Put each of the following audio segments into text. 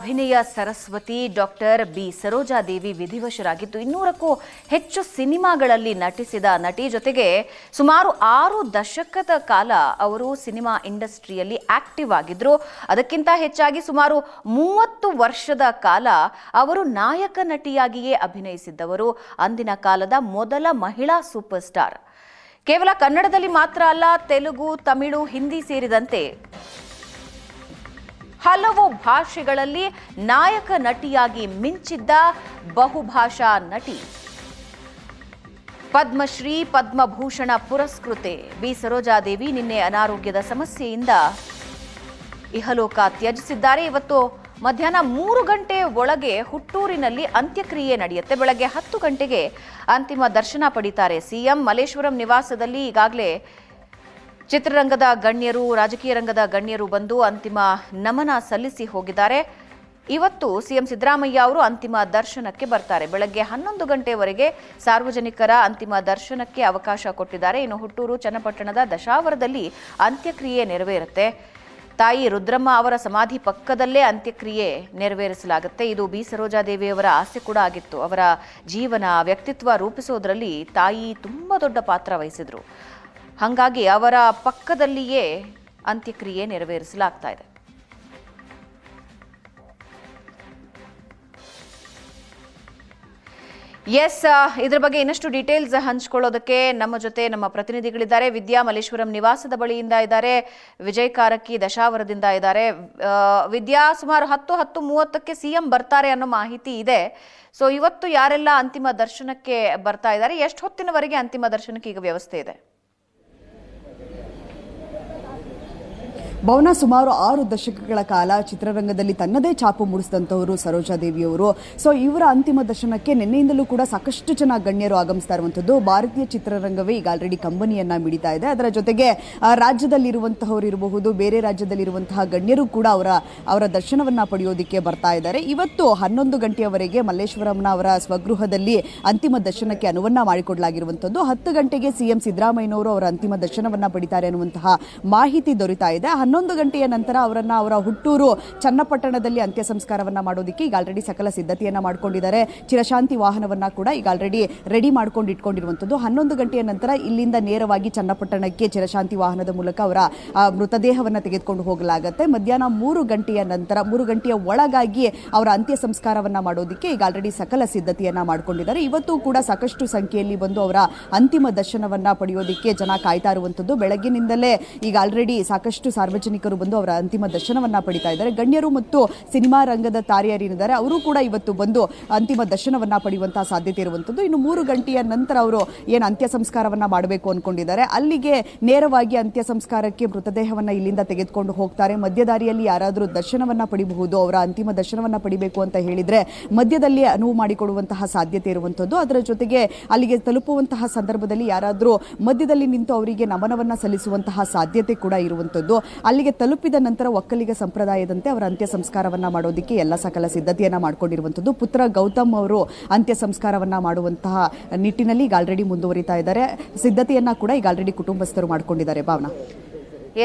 ಅಭಿನಯ Saraswati doctor B Sarojadevi ವಿಧಿವಶರಾಗಿದ್ದು 200ಕ್ಕೂ ಹೆಚ್ಚು ಸಿನಿಮಾಗಳಲ್ಲಿ ನಟಿಸಿದ ನಟಿ. ಜೊತೆಗೆ ಸುಮಾರು 6 ದಶಕದ ಕಾಲ ಅವರು ಸಿನಿಮಾ ಇಂಡಸ್ಟ್ರಿಯಲ್ಲಿ ಆಕ್ಟಿವ್ ಆಗಿದ್ರು. ಅದಕ್ಕಿಂತ ಹೆಚ್ಚಾಗಿ ಸುಮಾರು 30 ವರ್ಷದ ಕಾಲ ಅವರು ನಾಯಕ ನಟಿಯಾಗಿಯೇ ಅಭಿನಯಿಸಿದ್ದವರು. ಅಂದಿನ ಕಾಲದ ಮೊದಲ ಮಹಿಳಾ ಸೂಪರ್ ಸ್ಟಾರ್. ಕೇವಲ ಕನ್ನಡದಲ್ಲಿ ಮಾತ್ರ ಅಲ್ಲ, ತೆಲುಗು, ತಮಿಳು, ಹಿಂದಿ ಸೇರಿದಂತೆ ಹಲವು ಭಾಷೆಗಳಲ್ಲಿ ನಾಯಕ ನಟಿಯಾಗಿ ಮಿಂಚಿದ್ದ ಬಹುಭಾಷಾ ನಟಿ. ಪದ್ಮಶ್ರೀ, ಪದ್ಮಭೂಷಣ ಪುರಸ್ಕೃತೆ ಬಿ ಸರೋಜಾದೇವಿ ನಿನ್ನೆ ಅನಾರೋಗ್ಯದ ಸಮಸ್ಯೆಯಿಂದ ಇಹಲೋಕ ತ್ಯಜಿಸಿದ್ದಾರೆ. ಇವತ್ತು ಮಧ್ಯಾಹ್ನ 3 ಗಂಟೆ ಒಳಗೆ ಹುಟ್ಟೂರಿನಲ್ಲಿ ಅಂತ್ಯಕ್ರಿಯೆ ನಡೆಯುತ್ತೆ. ಬೆಳಗ್ಗೆ 10 ಗಂಟೆಗೆ ಅಂತಿಮ ದರ್ಶನ ಪಡಿತಾರೆ ಸಿಎಂ. ಮಲ್ಲೇಶ್ವರಂ ನಿವಾಸದಲ್ಲಿ ಈಗಾಗಲೇ ಚಿತ್ರರಂಗದ ಗಣ್ಯರು, ರಾಜಕೀಯ ರಂಗದ ಗಣ್ಯರು ಬಂದು ಅಂತಿಮ ನಮನ ಸಲ್ಲಿಸಿ ಹೋಗಿದ್ದಾರೆ. ಇವತ್ತು ಸಿಎಂ ಸಿದ್ದರಾಮಯ್ಯ ಅವರು ಅಂತಿಮ ದರ್ಶನಕ್ಕೆ ಬರ್ತಾರೆ. ಬೆಳಗ್ಗೆ 11 ಗಂಟೆವರೆಗೆ ಸಾರ್ವಜನಿಕರ ಅಂತಿಮ ದರ್ಶನಕ್ಕೆ ಅವಕಾಶ ಕೊಟ್ಟಿದ್ದಾರೆ. ಇನ್ನು ಹುಟ್ಟೂರು ಚನ್ನಪಟ್ಟಣದ ದಶಾವರದಲ್ಲಿ ಅಂತ್ಯಕ್ರಿಯೆ ನೆರವೇರುತ್ತೆ. ತಾಯಿ ರುದ್ರಮ್ಮ ಅವರ ಸಮಾಧಿ ಪಕ್ಕದಲ್ಲೇ ಅಂತ್ಯಕ್ರಿಯೆ ನೆರವೇರಿಸಲಾಗುತ್ತೆ. ಇದು ಬಿ ಸರೋಜಾದೇವಿಯವರ ಆಸೆ ಕೂಡ ಆಗಿತ್ತು. ಅವರ ಜೀವನ, ವ್ಯಕ್ತಿತ್ವ ರೂಪಿಸೋದ್ರಲ್ಲಿ ತಾಯಿ ತುಂಬಾ ದೊಡ್ಡ ಪಾತ್ರ ವಹಿಸಿದ್ರು. ಹಾಗಾಗಿ ಅವರ ಪಕ್ಕದಲ್ಲಿಯೇ ಅಂತ್ಯಕ್ರಿಯೆ ನೆರವೇರಿಸಲಾಗ್ತಾ ಇದೆ. ಇದ್ರ ಬಗ್ಗೆ ಇನ್ನಷ್ಟು ಡೀಟೇಲ್ಸ್ ಹಂಚಿಕೊಳ್ಳೋದಕ್ಕೆ ನಮ್ಮ ಜೊತೆ ನಮ್ಮ ಪ್ರತಿನಿಧಿಗಳಿದ್ದಾರೆ. ವಿದ್ಯಾ ಮಲ್ಲೇಶ್ವರಂ ನಿವಾಸದ ಬಳಿಯಿಂದ ಇದ್ದಾರೆ, ವಿಜಯ್ ಕಾರಕ್ಕಿ ದಶಾವರದಿಂದ ಇದ್ದಾರೆ. ವಿದ್ಯಾ, ಸುಮಾರು 10:30ಕ್ಕೆ ಸಿಎಂ ಬರ್ತಾರೆ ಅನ್ನೋ ಮಾಹಿತಿ ಇದೆ. ಸೊ ಇವತ್ತು ಯಾರೆಲ್ಲ ಅಂತಿಮ ದರ್ಶನಕ್ಕೆ ಬರ್ತಾ ಇದ್ದಾರೆ, ಎಷ್ಟು ಹೊತ್ತಿನವರೆಗೆ ಅಂತಿಮ ದರ್ಶನಕ್ಕೆ ಈಗ ವ್ಯವಸ್ಥೆ ಇದೆ? ಭವನ, ಸುಮಾರು 6 ದಶಕಗಳ ಕಾಲ ಚಿತ್ರರಂಗದಲ್ಲಿ ತನ್ನದೇ ಛಾಪು ಮೂಡಿಸಿದಂತವರು ಸರೋಜಾದೇವಿಯವರು. ಸೊ ಇವರ ಅಂತಿಮ ದರ್ಶನಕ್ಕೆ ನಿನ್ನೆಯಿಂದಲೂ ಕೂಡ ಸಾಕಷ್ಟು ಜನ ಗಣ್ಯರು ಆಗಮಿಸ್ತಾ ಇರುವಂತದ್ದು. ಭಾರತೀಯ ಚಿತ್ರರಂಗವೇ ಈಗ ಆಲ್ರೆಡಿ ಕಂಬನಿಯನ್ನ ಮಿಡಿತಾ ಇದೆ. ಅದರ ಜೊತೆಗೆ ರಾಜ್ಯದಲ್ಲಿರುವಂತಹವರು ಇರಬಹುದು, ಬೇರೆ ರಾಜ್ಯದಲ್ಲಿರುವಂತಹ ಗಣ್ಯರು ಕೂಡ ಅವರ ದರ್ಶನವನ್ನ ಪಡೆಯೋದಿಕ್ಕೆ ಬರ್ತಾ ಇದ್ದಾರೆ. ಇವತ್ತು 11 ಗಂಟೆಯವರೆಗೆ ಮಲ್ಲೇಶ್ವರಂನ ಅವರ ಸ್ವಗೃಹದಲ್ಲಿ ಅಂತಿಮ ದರ್ಶನಕ್ಕೆ ಅನುವನ್ನ ಮಾಡಿಕೊಡಲಾಗಿರುವಂತದ್ದು. 10 ಗಂಟೆಗೆ ಸಿಎಂ ಸಿದ್ದರಾಮಯ್ಯನವರು ಅವರ ಅಂತಿಮ ದರ್ಶನವನ್ನ ಪಡಿತಾರೆ ಅನ್ನುವಂತಹ ಮಾಹಿತಿ ದೊರೆತಾ ಇದೆ. 11 ಗಂಟೆಯ ನಂತರ ಅವರನ್ನ ಅವರ ಹುಟ್ಟೂರು ಚನ್ನಪಟ್ಟಣದಲ್ಲಿ ಅಂತ್ಯ ಸಂಸ್ಕಾರವನ್ನ ಮಾಡೋದಕ್ಕೆ ಈಗ ಆಲ್ರೆಡಿ ಸಕಲ ಸಿದ್ಧತೆಯನ್ನ ಮಾಡ್ಕೊಂಡಿದ್ದಾರೆ. ಚಿರಶಾಂತಿ ವಾಹನವನ್ನ ಕೂಡ ಈಗ ಆಲ್ರೆಡಿ ರೆಡಿ ಮಾಡ್ಕೊಂಡು ಇಟ್ಕೊಂಡಿರುವಂತದ್ದು. 11 ಗಂಟೆಯ ನಂತರ ಇಲ್ಲಿಂದ ನೇರವಾಗಿ ಚನ್ನಪಟ್ಟಣಕ್ಕೆ ಚಿರಶಾಂತಿ ವಾಹನದ ಮೂಲಕ ಅವರ ಮೃತದೇಹವನ್ನ ತೆಗೆದುಕೊಂಡು ಹೋಗಲಾಗುತ್ತೆ. ಮಧ್ಯಾಹ್ನ 3 ಗಂಟೆಯ ನಂತರ 3 ಗಂಟೆಯ ಒಳಗಾಗಿ ಅವರ ಅಂತ್ಯ ಸಂಸ್ಕಾರವನ್ನ ಮಾಡೋದಕ್ಕೆ ಈಗ ಆಲ್ರೆಡಿ ಸಕಲ ಸಿದ್ಧತೆಯನ್ನ ಮಾಡ್ಕೊಂಡಿದ್ದಾರೆ. ಇವತ್ತು ಕೂಡ ಸಾಕಷ್ಟು ಸಂಖ್ಯೆಯಲ್ಲಿ ಬಂದು ಅವರ ಅಂತಿಮ ದರ್ಶನವನ್ನ ಪಡೆಯೋದಕ್ಕೆ ಜನ ಕಾಯ್ತಾ ಇರುವಂತದ್ದು. ಬೆಳಗ್ಗಿನಿಂದಲೇ ಈಗ ಆಲ್ರೆಡಿ ಸಾಕಷ್ಟು ಸಾರ್ವಜನಿಕರು ಬಂದು ಅವರ ಅಂತಿಮ ದರ್ಶನವನ್ನ ಪಡಿತಾ ಇದ್ದಾರೆ. ಗಣ್ಯರು ಮತ್ತು ಸಿನಿಮಾ ರಂಗದ ತಾರೆಯರಿದ್ದಾರೆ, ಅವರು ಕೂಡ ಇವತ್ತು ಬಂದು ಅಂತಿಮ ದರ್ಶನವನ್ನ ಪಡೆಯುವಂತಹ ಸಾಧ್ಯತೆ ಇರುವಂತದ್ದು. ಇನ್ನು 3 ಗಂಟೆಯ ನಂತರ ಅವರು ಏನು ಅಂತ್ಯ ಸಂಸ್ಕಾರವನ್ನ ಮಾಡಬೇಕು ಅನ್ಕೊಂಡಿದ್ದಾರೆ, ಅಲ್ಲಿಗೆ ನೇರವಾಗಿ ಅಂತ್ಯ ಸಂಸ್ಕಾರಕ್ಕೆ ಮೃತದೇಹವನ್ನ ಇಲ್ಲಿಂದ ತೆಗೆದುಕೊಂಡು ಹೋಗ್ತಾರೆ. ಮಧ್ಯದಾರಿಯಲ್ಲಿ ಯಾರಾದರೂ ದರ್ಶನವನ್ನ ಪಡಿಬಹುದು, ಅವರ ಅಂತಿಮ ದರ್ಶನವನ್ನ ಪಡಿಬೇಕು ಅಂತ ಹೇಳಿದ್ರೆ ಮಧ್ಯದಲ್ಲಿ ಅನುವು ಮಾಡಿಕೊಡುವಂತಹ ಸಾಧ್ಯತೆ ಇರುವಂತದ್ದು. ಅದರ ಜೊತೆಗೆ ಅಲ್ಲಿಗೆ ತಲುಪುವಂತಹ ಸಂದರ್ಭದಲ್ಲಿ ಯಾರಾದರೂ ಮಧ್ಯದಲ್ಲಿ ನಿಂತು ಅವರಿಗೆ ನಮನವನ್ನ ಸಲ್ಲಿಸುವಂತಹ ಸಾಧ್ಯತೆ ಕೂಡ ಇರುವಂತದ್ದು. ಅಲ್ಲಿಗೆ ತಲುಪಿದ ನಂತರ ಒಕ್ಕಲಿಗ ಸಂಪ್ರದಾಯದಂತೆ ಅವರ ಅಂತ್ಯ ಸಂಸ್ಕಾರವನ್ನ ಮಾಡೋದಕ್ಕೆ ಎಲ್ಲ ಸಕಲ ಸಿದ್ಧತೆಯನ್ನ ಮಾಡ್ಕೊಂಡಿರುವಂತದ್ದು. ಪುತ್ರ ಗೌತಮ್ ಅವರು ಅಂತ್ಯ ಸಂಸ್ಕಾರವನ್ನ ಮಾಡುವಂತಹ ನಿಟ್ಟಿನಲ್ಲಿ ಈಗ ಆಲ್ರೆಡಿ ಮುಂದುವರಿತಾ ಇದ್ದಾರೆ. ಸಿದ್ಧತೆಯನ್ನ ಕೂಡ ಈಗ ಆಲ್ರೆಡಿ ಕುಟುಂಬಸ್ಥರು ಮಾಡ್ಕೊಂಡಿದ್ದಾರೆ. ಭಾವನಾ,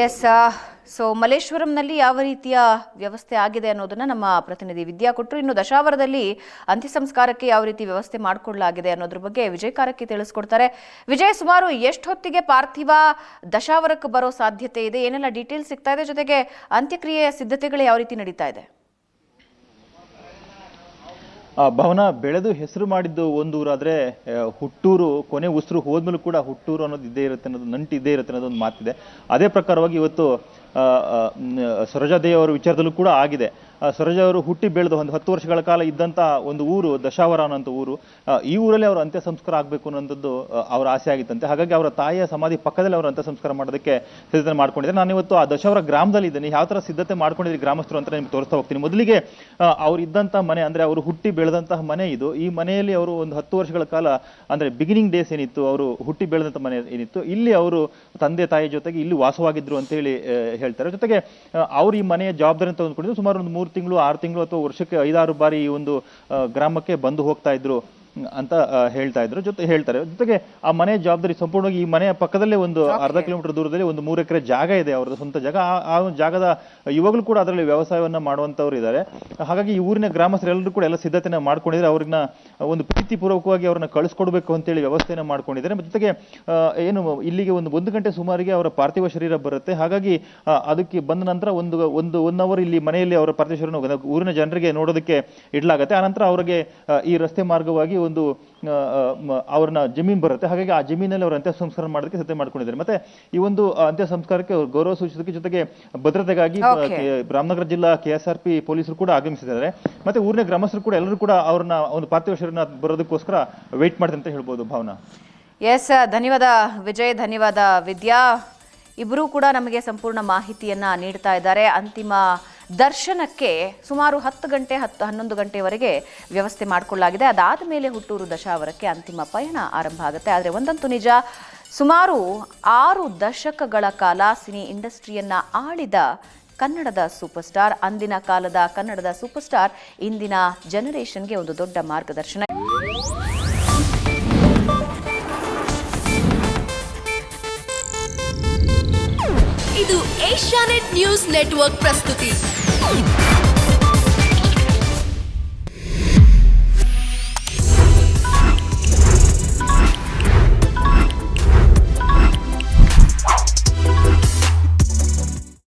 ಸೊ ಮಲ್ಲೇಶ್ವರಂನಲ್ಲಿ ಯಾವ ರೀತಿಯ ವ್ಯವಸ್ಥೆ ಆಗಿದೆ ಅನ್ನೋದನ್ನ ನಮ್ಮ ಪ್ರತಿನಿಧಿ ವಿದ್ಯಾ ಕೊಟ್ಟರು. ಇನ್ನು ದಶಾವರದಲ್ಲಿ ಅಂತ್ಯ ಸಂಸ್ಕಾರಕ್ಕೆ ಯಾವ ರೀತಿ ವ್ಯವಸ್ಥೆ ಮಾಡಿಕೊಳ್ಳಲಾಗಿದೆ ಅನ್ನೋದ್ರ ಬಗ್ಗೆ ವಿಜಯ್ ಕಾರಕ್ಕಿ ತಿಳಿಸ್ಕೊಡ್ತಾರೆ. ವಿಜಯ್, ಸುಮಾರು ಎಷ್ಟು ಹೊತ್ತಿಗೆ ಪಾರ್ಥಿವ ದಶಾವರಕ್ಕೆ ಬರೋ ಸಾಧ್ಯತೆ ಇದೆ, ಏನೆಲ್ಲ ಡೀಟೇಲ್ಸ್ ಸಿಗ್ತಾ ಇದೆ, ಜೊತೆಗೆ ಅಂತ್ಯಕ್ರಿಯೆಯ ಸಿದ್ಧತೆಗಳು ಯಾವ ರೀತಿ ನಡೀತಾ ಇದೆ? ಭವನ, ಬೆಳೆದು ಹೆಸರು ಮಾಡಿದ್ದು ಒಂದು ಊರಾದ್ರೆ ಹುಟ್ಟೂರು ಕೊನೆ ಉಸಿರು ಹೋದ್ಮೇಲೂ ಕೂಡ ಹುಟ್ಟೂರು ಅನ್ನೋದು ಇದ್ದೇ ಇರುತ್ತೆ, ಅನ್ನೋದು ನಂಟು ಇದ್ದೇ ಇರುತ್ತೆ ಅನ್ನೋದೊಂದು ಮಾತಿದೆ. ಅದೇ ಪ್ರಕಾರವಾಗಿ ಇವತ್ತು ಸರೋಜಾದೇವಿ ಅವರ ವಿಚಾರದಲ್ಲೂ ಕೂಡ ಆಗಿದೆ. ಸರೋಜಾ ಅವರು ಹುಟ್ಟಿ ಬೆಳೆದು ಒಂದು 10 ವರ್ಷಗಳ ಕಾಲ ಇದ್ದಂಥ ಒಂದು ಊರು ದಶಾವರ ಅನ್ನೋಂಥ ಊರು. ಈ ಊರಲ್ಲಿ ಅವರ ಅಂತ್ಯ ಸಂಸ್ಕಾರ ಆಗಬೇಕು ಅನ್ನೋಂಥದ್ದು ಅವರ ಆಸೆ ಆಗಿತ್ತಂತೆ. ಹಾಗಾಗಿ ಅವರ ತಾಯಿಯ ಸಮಾಧಿ ಪಕ್ಕದಲ್ಲಿ ಅವರ ಅಂತ್ಯ ಸಂಸ್ಕಾರ ಮಾಡೋದಕ್ಕೆ ಸಿದ್ಧತೆ ಮಾಡ್ಕೊಂಡಿದ್ದಾರೆ. ನಾನು ಇವತ್ತು ಆ ದಶಾವರ ಗ್ರಾಮದಲ್ಲಿ ಇದ್ದೇನೆ. ಯಾವ ಥರ ಸಿದ್ಧತೆ ಮಾಡ್ಕೊಂಡಿದ್ದೀರಿ ಗ್ರಾಮಸ್ಥರು ಅಂತ ನಿಮ್ಗೆ ತೋರಿಸ್ತಾ ಹೋಗ್ತೀನಿ. ಮೊದಲಿಗೆ ಅವ್ರು ಇದ್ದಂಥ ಮನೆ, ಅಂದರೆ ಅವರು ಹುಟ್ಟಿ ಬೆಳೆದಂತಹ ಮನೆ ಇದು. ಈ ಮನೆಯಲ್ಲಿ ಅವರು ಒಂದು 10 ವರ್ಷಗಳ ಕಾಲ, ಅಂದರೆ ಬಿಗಿನಿಂಗ್ ಡೇಸ್ ಏನಿತ್ತು, ಅವರು ಹುಟ್ಟಿ ಬೆಳೆದಂಥ ಮನೆ ಏನಿತ್ತು, ಇಲ್ಲಿ ಅವರು ತಂದೆ ತಾಯಿ ಜೊತೆಗೆ ಇಲ್ಲಿ ವಾಸವಾಗಿದ್ರು ಅಂತ ಹೇಳಿ ಹೇಳ್ತಾರೆ. ಜೊತೆಗೆ ಅವ್ರು ಈ ಮನೆಯ ಜವಾಬ್ದಾರಿ ತೆಗೆದುಕೊಂಡಿದ್ದು ಸುಮಾರು ಒಂದು 3 ತಿಂಗಳು 6 ತಿಂಗಳು ಅಥವಾ ವರ್ಷಕ್ಕೆ 5-6 ಬಾರಿ ಈ ಒಂದು ಗ್ರಾಮಕ್ಕೆ ಬಂದು ಹೋಗ್ತಾ ಇದ್ರು. ಅಂತ ಹೇಳ್ತಾರೆ. ಜೊತೆಗೆ ಆ ಮನೆ ಜವಾಬ್ದಾರಿ ಸಂಪೂರ್ಣವಾಗಿ ಈ ಮನೆಯ ಪಕ್ಕದಲ್ಲೇ ಒಂದು ಅರ್ಧ ಕಿಲೋಮೀಟರ್ ದೂರದಲ್ಲಿ ಒಂದು 3 ಎಕರೆ ಜಾಗ ಇದೆ, ಅವರದ್ದು ಸ್ವಂತ ಜಾಗ. ಆ ಜಾಗದ ಇವಾಗಲೂ ಕೂಡ ಅದರಲ್ಲಿ ವ್ಯವಸಾಯವನ್ನ ಮಾಡುವಂತವ್ರು ಇದ್ದಾರೆ. ಹಾಗಾಗಿ ಈ ಊರಿನ ಗ್ರಾಮಸ್ಥರೆಲ್ಲರೂ ಕೂಡ ಎಲ್ಲ ಸಿದ್ಧತೆನ ಮಾಡ್ಕೊಂಡಿದ್ದಾರೆ. ಅವ್ರನ್ನ ಒಂದು ಪ್ರೀತಿಪೂರ್ವಕವಾಗಿ ಅವ್ರನ್ನ ಕಳಿಸ್ಕೊಡ್ಬೇಕು ಅಂತೇಳಿ ವ್ಯವಸ್ಥೆನ ಮಾಡ್ಕೊಂಡಿದ್ದಾರೆ. ಜೊತೆಗೆ ಏನು ಇಲ್ಲಿಗೆ ಒಂದು ಗಂಟೆ ಸುಮಾರಿಗೆ ಅವರ ಪಾರ್ಥಿವ ಶರೀರ ಬರುತ್ತೆ. ಹಾಗಾಗಿ ಅದಕ್ಕೆ ಬಂದ ನಂತರ ಒಂದು 1 ಅವರ್ ಇಲ್ಲಿ ಮನೆಯಲ್ಲಿ ಅವರ ಪಾರ್ಥಿವ ಶರೀರ ಊರಿನ ಜನರಿಗೆ ನೋಡೋದಕ್ಕೆ ಇಡ್ಲಾಗತ್ತೆ. ಆನಂತರ ಅವರಿಗೆ ಈ ರಸ್ತೆ ಮಾರ್ಗವಾಗಿ ಒಂದು ಅವ್ರನ್ನ ಜಮೀನ್ ಬರುತ್ತೆ. ಹಾಗಾಗಿ ಆ ಜಮೀನಲ್ಲಿ ಅವ್ರ ಅಂತ್ಯ ಸಂಸ್ಕಾರ ಮಾಡೋದಕ್ಕೆ ಸಿದ್ಧತೆ ಮಾಡ್ಕೊಂಡಿದ್ದಾರೆ. ಮತ್ತೆ ಈ ಒಂದು ಅಂತ್ಯ ಸಂಸ್ಕಾರಕ್ಕೆ ಗೌರವ ಸೂಚಿಸೋದಕ್ಕೆ ಜೊತೆಗೆ ಭದ್ರತೆಗಾಗಿ ರಾಮನಗರ ಜಿಲ್ಲಾ KSRP ಪೊಲೀಸರು ಕೂಡ ಆಗಮಿಸಿದ್ದಾರೆ. ಮತ್ತೆ ಊರಿನ ಗ್ರಾಮಸ್ಥರು ಕೂಡ ಎಲ್ಲರೂ ಕೂಡ ಅವ್ರನ್ನ ಒಂದು ಪಾರ್ಥಿವ ಶರೀರನ ಬರೋದಕ್ಕೋಸ್ಕರ ವೇಟ್ ಮಾಡ್ತಾರೆ ಅಂತ ಹೇಳ್ಬೋದು. ಭಾವನಾ. ಎಸ್, ಧನ್ಯವಾದ ವಿಜಯ್, ಧನ್ಯವಾದ ವಿದ್ಯಾ. ಇಬ್ಬರೂ ಕೂಡ ನಮಗೆ ಸಂಪೂರ್ಣ ಮಾಹಿತಿಯನ್ನ ನೀಡ್ತಾ ಇದ್ದಾರೆ. ಅಂತಿಮ ದರ್ಶನಕ್ಕೆ ಸುಮಾರು 10 ಗಂಟೆ 11 ಗಂಟೆವರೆಗೆ ವ್ಯವಸ್ಥೆ ಮಾಡಿಕೊಳ್ಳಲಾಗಿದೆ. ಅದಾದ ಮೇಲೆ ಹುಟ್ಟೂರು ದಶಾವರಕ್ಕೆ ಅಂತಿಮ ಪಯಣ ಆರಂಭ ಆಗುತ್ತೆ. ಆದರೆ ಒಂದಂತೂ ನಿಜ, ಸುಮಾರು 6 ದಶಕಗಳ ಕಾಲ ಸಿನಿ ಇಂಡಸ್ಟ್ರಿಯನ್ನ ಆಳಿದ ಕನ್ನಡದ ಸೂಪರ್ ಸ್ಟಾರ್, ಅಂದಿನ ಕಾಲದ ಕನ್ನಡದ ಸೂಪರ್ ಸ್ಟಾರ್ ಇಂದಿನ ಜನರೇಷನ್ಗೆ ಒಂದು ದೊಡ್ಡ ಮಾರ್ಗದರ್ಶನ. ಇದು ಏಷ್ಯಾನೆಟ್ ನ್ಯೂಸ್ ನೆಟ್ವರ್ಕ್ ಪ್ರಸ್ತುತಿ.